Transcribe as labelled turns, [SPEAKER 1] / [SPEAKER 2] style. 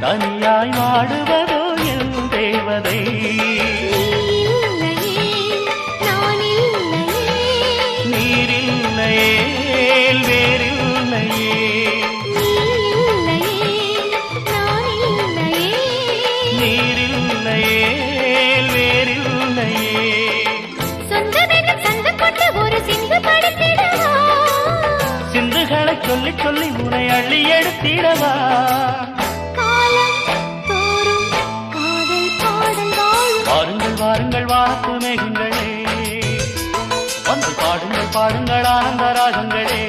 [SPEAKER 1] தனியாய் வாடுவதோ என் தேவதை. நீரில்லையே வேறில்லையே, நீரில்லையே வேறில்லையே. சிந்துகளை சொல்லி சொல்லி உனை அள்ளி எடுத்திடவா. வாருங்கள் வாருங்கள் வாத்து மேகங்களே, வந்து பாடுங்கள் பாடுங்கள் ஆனந்த ராகங்களே.